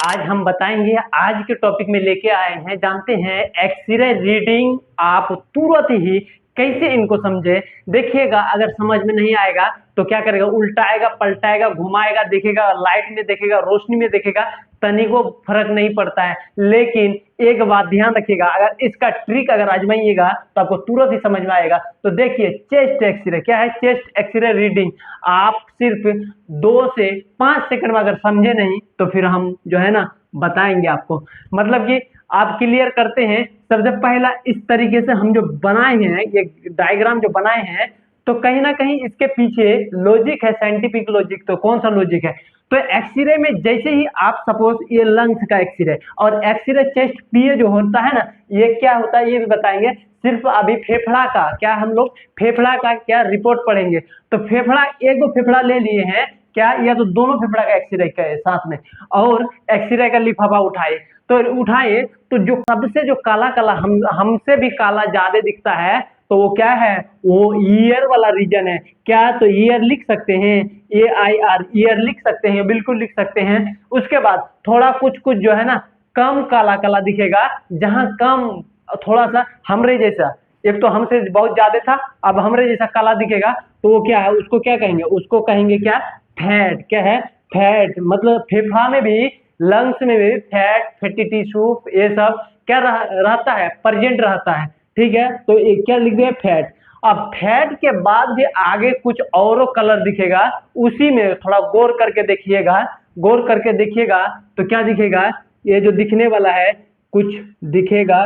आज हम बताएंगे। आज के टॉपिक में लेके आए हैं, जानते हैं एक्सरे रीडिंग आप तुरंत ही कैसे इनको समझे। देखिएगा, अगर समझ में नहीं आएगा तो क्या करेगा, उल्टाएगा, पलटाएगा, घुमाएगा, देखेगा लाइट में, देखेगा रोशनी में, देखेगा तनिको फर्क नहीं पड़ता है। लेकिन एक बात ध्यान रखिएगा, अगर इसका ट्रिक अगर आजमाइएगा तो आपको तुरंत ही समझ में आएगा। तो देखिए, चेस्ट एक्सरे क्या है, चेस्ट एक्सरे रीडिंग आप सिर्फ 2 से 5 सेकंड में अगर समझे नहीं तो फिर हम जो है ना बताएंगे आपको। मतलब कि आप क्लियर करते हैं। सबसे पहला इस तरीके से हम जो बनाए हैं, ये डायग्राम जो बनाए हैं, तो कहीं ना कहीं इसके पीछे लॉजिक है, साइंटिफिक लॉजिक। तो कौन सा लॉजिक है? तो एक्सरे में जैसे ही आप सपोज ये लंग्स का एक्सरे और एक्सरे चेस्ट पीए जो होता है ना, ये क्या होता है ये भी बताएंगे। सिर्फ अभी फेफड़ा का क्या, हम लोग फेफड़ा का क्या रिपोर्ट पढ़ेंगे। तो फेफड़ा, एक दो फेफड़ा ले लिए हैं क्या, या तो दोनों फेफड़ा का एक्सरे का साथ में, और एक्सरे का लिफाफा उठाए। तो उठाए तो जो सबसे जो काला काला हमसे भी काला ज्यादा दिखता है, तो वो क्या है, वो ईयर वाला रीजन है। क्या, तो ईयर लिख सकते हैं, AIR, ईयर लिख सकते हैं, बिल्कुल लिख सकते हैं। उसके बाद थोड़ा कुछ कुछ जो है ना कम काला काला दिखेगा, जहां कम थोड़ा सा हमरे जैसा, एक तो हमसे बहुत ज्यादा था, अब हमरे जैसा काला दिखेगा, तो वो क्या है, उसको क्या कहेंगे, उसको कहेंगे क्या, फैट। क्या है, फैट। मतलब फेफड़ा में भी, लंग्स में भी फैट, फैटी टिश्यू, ये सब क्या रहता है, प्रेजेंट रहता है। ठीक है, तो ये क्या लिख दिया, फैट। अब फैट के बाद भी आगे कुछ और कलर दिखेगा, उसी में थोड़ा गौर करके देखिएगा। गौर करके देखिएगा तो क्या दिखेगा, ये जो दिखने वाला है, कुछ दिखेगा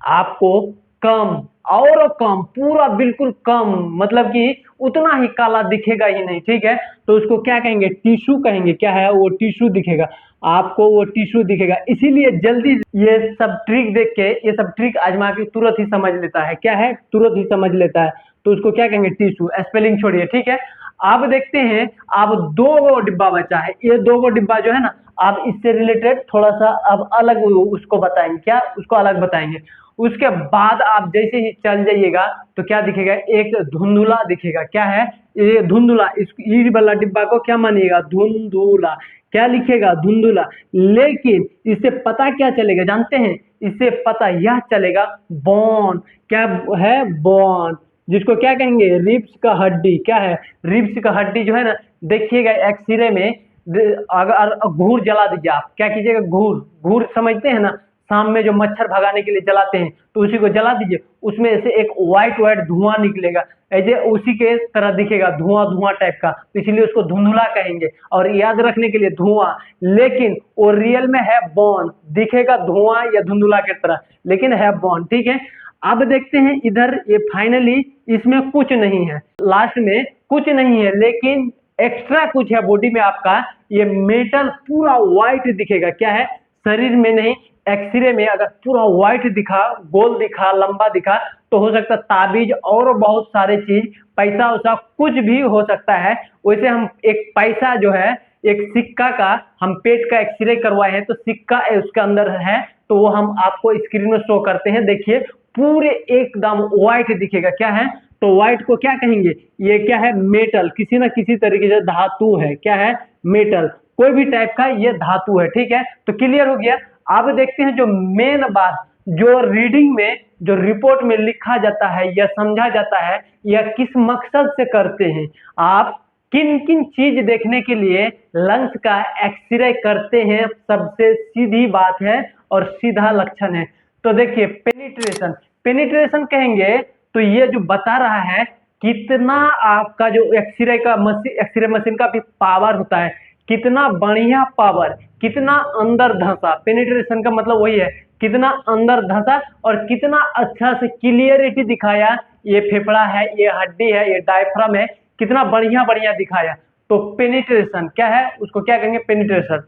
आपको कम, और कम, पूरा बिल्कुल कम, मतलब कि उतना ही काला दिखेगा ही नहीं। ठीक है, तो उसको क्या कहेंगे, टिश्यू कहेंगे। क्या है, वो टिश्यू दिखेगा आपको, वो टिश्यू दिखेगा। इसीलिए जल्दी ये सब ट्रिक देख के, ये सब ट्रिक आजमा के तुरंत ही समझ लेता है। क्या है, तुरंत ही समझ लेता है। तो उसको क्या कहेंगे, टिश्यू। स्पेलिंग छोड़िए, ठीक है। अब देखते हैं, अब 2 डिब्बा बचा है। ये 2 डिब्बा जो है ना, आप इससे रिलेटेड थोड़ा सा अब अलग उसको बताएंगे। क्या, उसको अलग बताएंगे। उसके बाद आप जैसे ही चल जाइएगा तो क्या दिखेगा, एक धुंधुला दिखेगा। क्या है, ये धुंधुला। इस ई वाला डिब्बा को क्या मानिएगा, धुंधुला। क्या लिखेगा, धुंधुला। लेकिन इससे पता क्या चलेगा, जानते हैं? इससे पता यह चलेगा, बोन। क्या है, बोन, जिसको क्या कहेंगे, रिब्स का हड्डी। क्या है, रिब्स का हड्डी जो है ना, देखिएगा एक्सरे में, अगर घूर जला दीजिए आप, क्या कीजिएगा, घूर, घूर समझते हैं ना, शाम में जो मच्छर भगाने के लिए जलाते हैं, तो उसी को जला दीजिए, उसमें से एक व्हाइट व्हाइट धुआं निकलेगा, ऐसे उसी के तरह दिखेगा, धुआं धुआं टाइप का। तो इसलिए उसको धुंधुला कहेंगे। और याद रखने के लिए धुआं, लेकिन वो रियल में है बॉन, दिखेगा धुआं या धुंधुला की तरह, लेकिन है बॉन। ठीक है, अब देखते हैं इधर, ये फाइनली इसमें कुछ नहीं है, लास्ट में कुछ नहीं है, लेकिन एक्स्ट्रा कुछ है बॉडी में आपका। ये मेटल पूरा व्हाइट दिखेगा। क्या है, शरीर में नहीं, एक्सरे में अगर पूरा व्हाइट दिखा, गोल दिखा, लंबा दिखा, तो हो सकता है ताबीज और बहुत सारे चीज, पैसा वैसा कुछ भी हो सकता है। वैसे हम एक पैसा जो है, एक सिक्का का, हम पेट का एक्सरे करवाए हैं तो सिक्का उसके अंदर है, तो वो हम आपको स्क्रीन में शो करते हैं। देखिए, पूरे एकदम व्हाइट दिखेगा। क्या है, तो व्हाइट को क्या कहेंगे, ये क्या है, मेटल, किसी ना किसी तरीके से धातु है। क्या है, मेटल, कोई भी टाइप का ये धातु है। ठीक है, तो क्लियर हो गया। अब देखते हैं जो मेन बात, जो रीडिंग में, जो रिपोर्ट में लिखा जाता है या समझा जाता है, या किस मकसद से करते हैं आप, किन किन चीज देखने के लिए लंग्स का एक्सरे करते हैं, सबसे सीधी बात है और सीधा लक्षण है। तो देखिए, पेनिट्रेशन, पेनिट्रेशन कहेंगे तो ये जो बता रहा है कितना आपका जो एक्सरे का मशीन, एक्सरे मशीन का भी पावर होता है, कितना बढ़िया पावर, कितना अंदर धंसा। पेनिट्रेशन का मतलब वही है, कितना अंदर धंसा और कितना अच्छा से क्लियरिटी दिखाया, ये फेफड़ा है, ये हड्डी है, ये डायफ्राम है, कितना बढ़िया बढ़िया दिखाया। तो पेनिट्रेशन क्या है, उसको क्या कहेंगे, पेनिट्रेशन।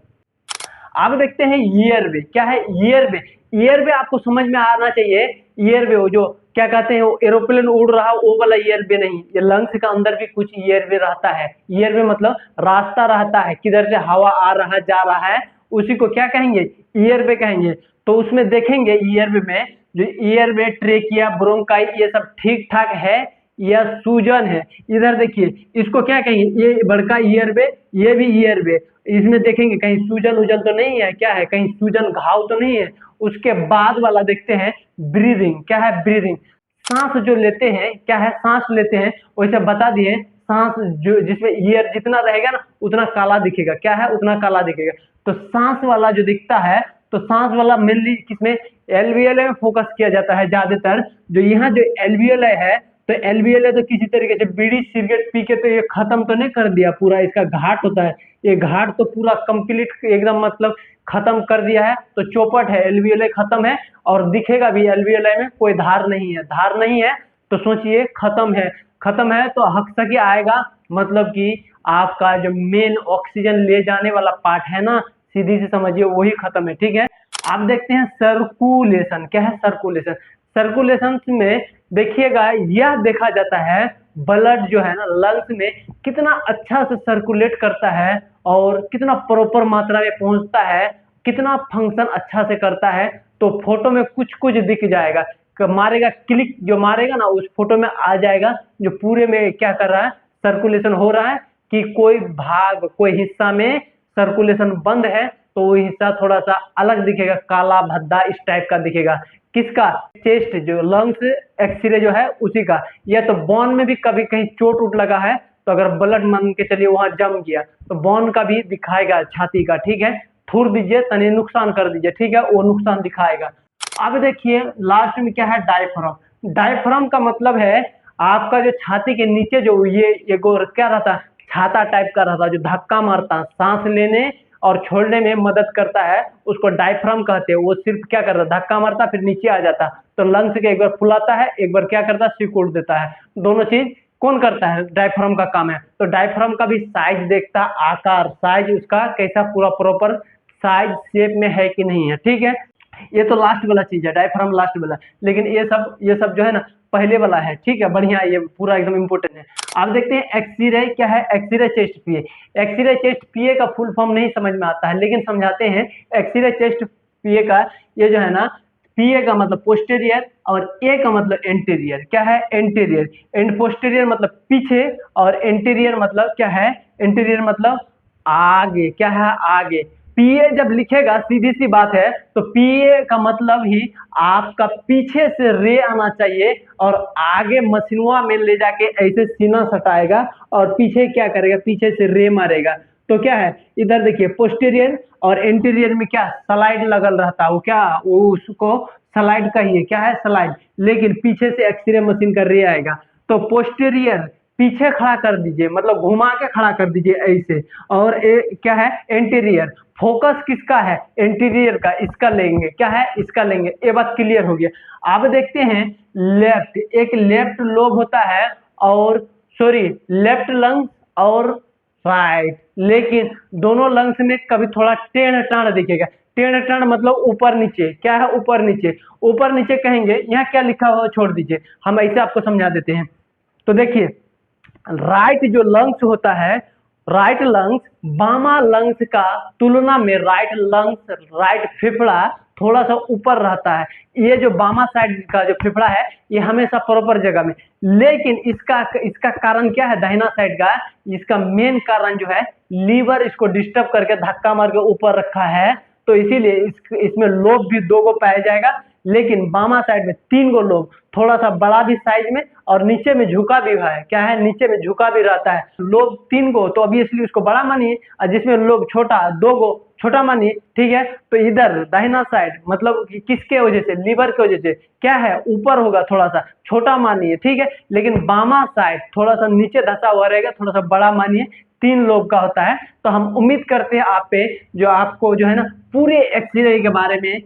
अब देखते हैं ईयर वे। क्या है, ईयर वे। ईयर वे आपको समझ में आना चाहिए। ईयर वे, वो जो क्या कहते हैं, वो एरोप्लेन उड़ रहा है, वो वाला ईयर वे नहीं, ये लंग्स के अंदर भी कुछ ईयर वे रहता है। ईयर वे मतलब रास्ता रहता है, किधर से हवा आ रहा जा रहा है, उसी को क्या कहेंगे, ईयर वे कहेंगे। तो उसमें देखेंगे ईयर वे में, जो ईयर वे, ट्रेकिया, ब्रोंकाई, ये सब ठीक ठाक है या सूजन है। इधर देखिए इसको क्या कहेंगे, ये बड़का ईयर वे, ये भी ईयर वे। इसमें देखेंगे कहीं सूजन उजन तो नहीं है, क्या है, कहीं सूजन घाव तो नहीं है। उसके बाद वाला देखते हैं ब्रीदिंग, क्या है ब्रीदिंग, सांस जो लेते हैं, क्या है सांस लेते हैं। वैसे बता दिए सांस जो जिसमें ईयर जितना रहेगा ना उतना काला दिखेगा, क्या है उतना काला दिखेगा। तो सांस वाला जो दिखता है, तो सांस वाला मेनली किसमें, एलवीएलए में फोकस किया जाता है ज्यादातर। जो यहाँ जो एलवीएलए है, तो एलवीएलए तो किसी तरीके से बीड़ी सिगरेट पी के तो ये खत्म तो नहीं कर दिया पूरा, इसका घाट होता है, ये घाट तो पूरा कंप्लीट एकदम मतलब खत्म कर दिया है। तो चौपट है, एलवीएलए खत्म है। और दिखेगा भी एलवीएलए में कोई धार नहीं है, धार नहीं है तो सोचिए खत्म है। खत्म है तो हकसकी आएगा, मतलब कि आपका जो मेन ऑक्सीजन ले जाने वाला पार्ट है ना, सीधी से समझिए वही खत्म है, ठीक है। आप देखते हैं सर्कुलेशन, क्या है सर्कुलेशन। सर्कुलेशन में देखिएगा यह देखा जाता है ब्लड जो है ना लंग्स में कितना अच्छा से सर्कुलेट करता है और कितना प्रॉपर मात्रा में पहुंचता है, कितना फंक्शन अच्छा से करता है। तो फोटो में कुछ कुछ दिख जाएगा, मारेगा क्लिक जो मारेगा ना उस फोटो में आ जाएगा जो पूरे में क्या कर रहा है, सर्कुलेशन हो रहा है, कि कोई भाग कोई हिस्सा में सर्कुलेशन बंद है तो वो हिस्सा थोड़ा सा अलग दिखेगा, काला भद्दा इस टाइप का दिखेगा। किसका, चेस्ट जो लंग्स एक्सरे जो है उसी का। या तो बोन में भी कभी कहीं चोट उट लगा है तो अगर ब्लड मान के चलिए वहां जम गया तो बोन का भी दिखाएगा, छाती का, ठीक है। थूर दीजिए तनी नुकसान कर दीजिए, ठीक है, वो नुकसान दिखाएगा। अब देखिए लास्ट में क्या है, डायफ्राम। डायफ्राम का मतलब है आपका जो छाती के नीचे जो ये क्या रहता है, छाता टाइप का रहता है जो धक्का मारता है, सांस लेने और छोड़ने में मदद करता है, उसको डायफ्राम कहते हैं। वो सिर्फ क्या करता है, धक्का मारता फिर नीचे आ जाता, तो लंग्स के एक बार फुलाता है, एक बार क्या करता है, सिकुड़ देता है। दोनों चीज कौन करता है, डायफ्राम का काम है। तो डायफ्राम का भी साइज देखता, आकार साइज उसका कैसा पूरा प्रॉपर साइज शेप में है कि नहीं है, ठीक है। ये तो लास्ट वाला चीज है, डायफ्राम लास्ट वाला। लेकिन ये सब जो है ना पहले वाला है, ठीक है, बढ़िया, ये पूरा एकदम इंपोर्टेंट है। आप देखते हैं एक्सरे, क्या है एक्सरे चेस्ट पीए। एक्सरे चेस्ट पीए का फुल फॉर्म नहीं समझ में आता है लेकिन समझाते हैं। एक्सरे चेस्ट पीए का ये जो है ना, पीए का मतलब पोस्टेरियर और ए का मतलब एंटीरियर, क्या है एंटीरियर। एंड पोस्टेरियर मतलब पीछे और एंटीरियर मतलब क्या है, एंटीरियर मतलब आगे, क्या है आगे। पीए जब लिखेगा सीधी सी बात है तो पीए का मतलब ही आपका पीछे से रे आना चाहिए और आगे मशीनुआ में ले जाके ऐसे सीना सटाएगा और पीछे क्या करेगा, पीछे से रे मारेगा। तो क्या है इधर देखिए पोस्टीरियर और एंटीरियर में क्या स्लाइड लगल रहता है, वो क्या वो उसको स्लाइड कहिए, क्या है स्लाइड। लेकिन पीछे से एक्सरे मशीन का रे आएगा तो पोस्टीरियर पीछे खड़ा कर दीजिए, मतलब घुमा के खड़ा कर दीजिए ऐसे। और क्या है एंटीरियर, फोकस किसका है, एंटीरियर का, इसका लेंगे, क्या है इसका लेंगे। ये बात क्लियर हो गया। अब देखते हैं लेफ्ट, एक लेफ्ट लोब होता है और सॉरी लेफ्ट लंग्स और राइट, लेकिन दोनों लंग्स में कभी थोड़ा टेढ़ टाढ़ दिखेगा। टेढ़ टाढ़ मतलब ऊपर नीचे, क्या है ऊपर नीचे। ऊपर नीचे कहेंगे, यहाँ क्या लिखा हुआ छोड़ दीजिए, हम ऐसे आपको समझा देते हैं। तो देखिए राइट जो लंग्स होता है, राइट लंग्स बामा लंग्स का तुलना में राइट लंग्स, राइट फेफड़ा थोड़ा सा ऊपर रहता है। ये जो बामा साइड का जो फेफड़ा है ये हमेशा प्रॉपर जगह में, लेकिन इसका इसका कारण क्या है, दाहिना साइड का इसका मेन कारण जो है लीवर इसको डिस्टर्ब करके धक्का मार के ऊपर रखा है। तो इसीलिए इसमें लोब भी 2 गो पाया जाएगा, लेकिन बामा साइड में 3 गो लोब, थोड़ा सा बड़ा भी साइज में और नीचे में झुका भी है, क्या है नीचे में झुका भी रहता है। लोब 3 गो तो ऑब्वियसली उसको बड़ा मानिए, और जिसमें लोब छोटा 2 गो छोटा मानिए, ठीक है। तो इधर दाहिना साइड मतलब किसके वजह से, लीवर की वजह से क्या है ऊपर होगा, थोड़ा सा छोटा मानिए, ठीक है। लेकिन बामा साइड थोड़ा सा नीचे धसा हुआ रहेगा, थोड़ा सा बड़ा मानिए, 3 लोब का होता है। तो हम उम्मीद करते हैं आप पे जो आपको जो है ना पूरे एक्सरे के बारे में